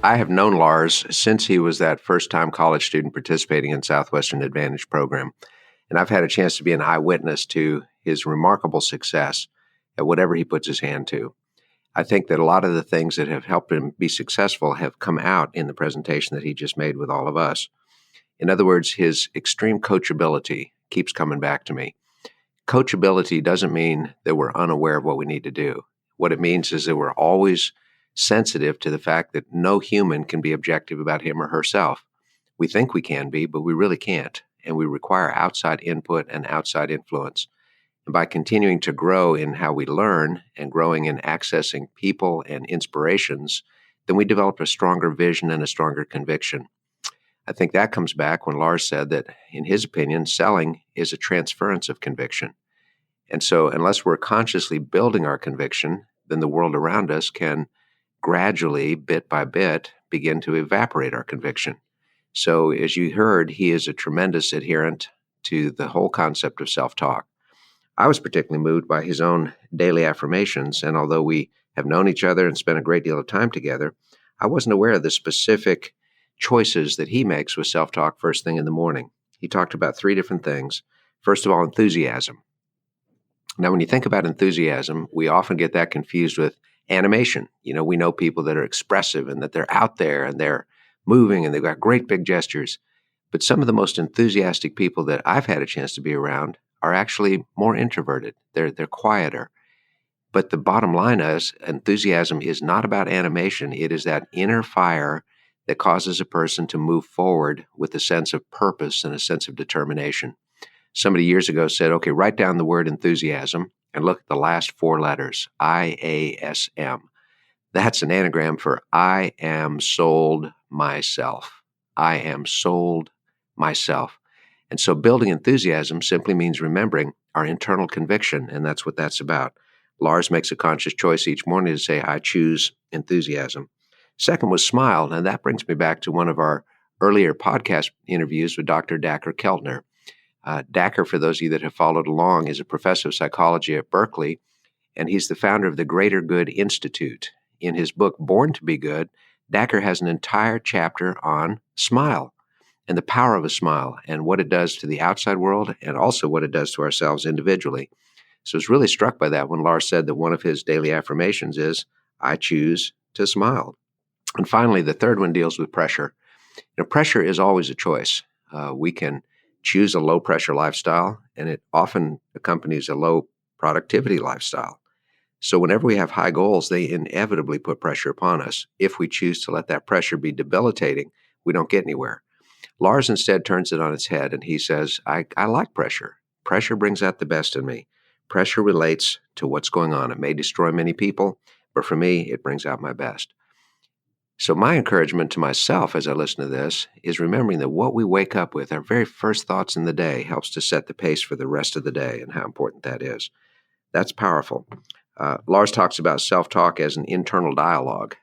I have known Lars since he was that first-time college student participating in Southwestern Advantage program, and I've had a chance to be an eyewitness to his remarkable success at whatever he puts his hand to. I think that a lot of the things that have helped him be successful have come out in the presentation that he just made with all of us. In other words, his extreme coachability keeps coming back to me. Coachability doesn't mean that we're unaware of what we need to do. What it means is that we're always sensitive to the fact that no human can be objective about him or herself. We think we can be, but we really can't, and we require outside input and outside influence. And by continuing to grow in how we learn and growing in accessing people and inspirations, then we develop a stronger vision and a stronger conviction. I think that comes back when Lars said that, in his opinion, selling is a transference of conviction. And so unless we're consciously building our conviction, then the world around us can gradually, bit by bit, begin to evaporate our conviction. So as you heard, he is a tremendous adherent to the whole concept of self-talk. I was particularly moved by his own daily affirmations, and although we have known each other and spent a great deal of time together, I wasn't aware of the specific choices that he makes with self-talk first thing in the morning. He talked about three different things. First of all, enthusiasm. Now, when you think about enthusiasm, we often get that confused with animation. We know people that are expressive and that they're out there and they're moving and they've got great big gestures. But some of the most enthusiastic people that I've had a chance to be around are actually more introverted. They're quieter. But the bottom line is enthusiasm is not about animation. It is that inner fire that causes a person to move forward with a sense of purpose and a sense of determination. Somebody years ago said, okay, write down the word enthusiasm and look at the last four letters, IASM. That's an anagram for I am sold myself. I am sold myself. And so building enthusiasm simply means remembering our internal conviction, and that's what that's about. Lars makes a conscious choice each morning to say, I choose enthusiasm. Second was smile, and that brings me back to one of our earlier podcast interviews with Dr. Dacher Keltner. Dacher, for those of you that have followed along, is a professor of psychology at Berkeley, and he's the founder of the Greater Good Institute. In his book, Born to Be Good, Dacher has an entire chapter on smile and the power of a smile and what it does to the outside world and also what it does to ourselves individually. So I was really struck by that when Lars said that one of his daily affirmations is, I choose to smile. And finally, the third one deals with pressure. Pressure is always a choice. We can choose a low-pressure lifestyle, and it often accompanies a low productivity lifestyle. So whenever we have high goals, they inevitably put pressure upon us. If we choose to let that pressure be debilitating, we don't get anywhere. Lars instead turns it on its head, and he says, I like pressure. Pressure brings out the best in me. Pressure relates to what's going on. It may destroy many people, but for me, it brings out my best. So my encouragement to myself as I listen to this is remembering that what we wake up with, our very first thoughts in the day, helps to set the pace for the rest of the day and how important that is. That's powerful. Lars talks about self-talk as an internal dialogue.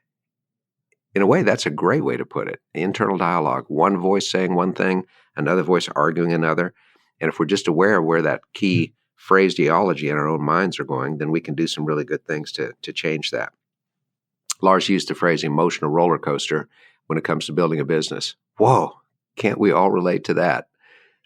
In a way, that's a great way to put it. Internal dialogue, one voice saying one thing, another voice arguing another. And if we're just aware of where that key phraseology in our own minds are going, then we can do some really good things to change that. Lars used the phrase emotional roller coaster when it comes to building a business. Whoa, can't we all relate to that?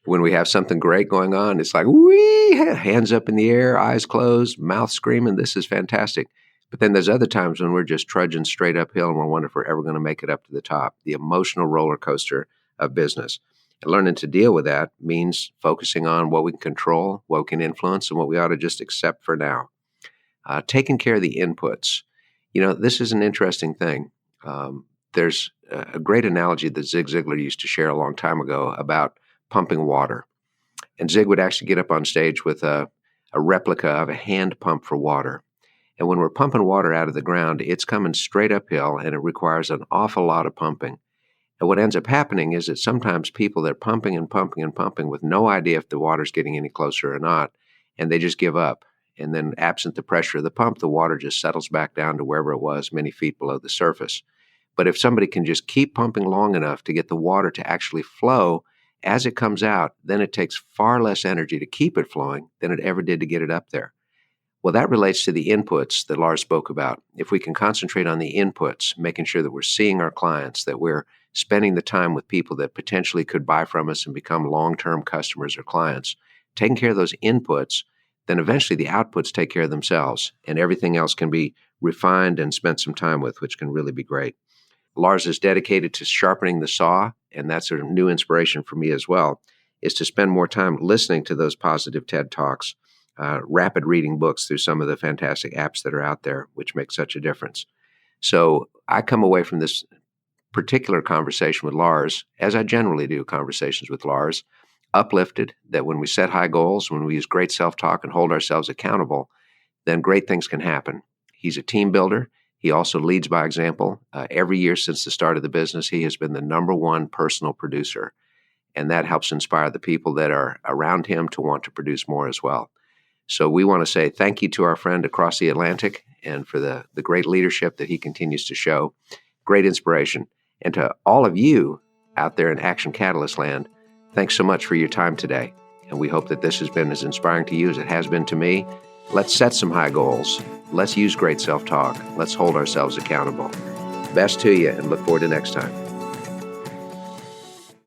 When we have something great going on, it's like, wee, hands up in the air, eyes closed, mouth screaming, this is fantastic. But then there's other times when we're just trudging straight uphill and we're wondering if we're ever going to make it up to the top, the emotional roller coaster of business. And learning to deal with that means focusing on what we can control, what we can influence, and what we ought to just accept for now. Taking care of the inputs. This is an interesting thing. There's a great analogy that Zig Ziglar used to share a long time ago about pumping water. And Zig would actually get up on stage with a replica of a hand pump for water. And when we're pumping water out of the ground, it's coming straight uphill, and it requires an awful lot of pumping. And what ends up happening is that sometimes people, they're pumping and pumping and pumping with no idea if the water's getting any closer or not, and they just give up. And then absent the pressure of the pump, the water just settles back down to wherever it was, many feet below the surface. But if somebody can just keep pumping long enough to get the water to actually flow as it comes out, then it takes far less energy to keep it flowing than it ever did to get it up there. Well, that relates to the inputs that Lars spoke about. If we can concentrate on the inputs, making sure that we're seeing our clients, that we're spending the time with people that potentially could buy from us and become long-term customers or clients, taking care of those inputs, then eventually the outputs take care of themselves, and everything else can be refined and spent some time with, which can really be great. Lars is dedicated to sharpening the saw, and that's a new inspiration for me as well, is to spend more time listening to those positive TED Talks, rapid reading books through some of the fantastic apps that are out there, which make such a difference. So I come away from this particular conversation with Lars, as I generally do conversations with Lars, uplifted that when we set high goals, when we use great self-talk and hold ourselves accountable, then great things can happen. He's a team builder. He also leads by example. Every year since the start of the business, he has been the number one personal producer, and that helps inspire the people that are around him to want to produce more as well. So we want to say thank you to our friend across the Atlantic and for the great leadership that he continues to show, great inspiration. And to all of you out there in Action Catalyst land, thanks so much for your time today. And we hope that this has been as inspiring to you as it has been to me. Let's set some high goals. Let's use great self-talk. Let's hold ourselves accountable. Best to you, and look forward to next time.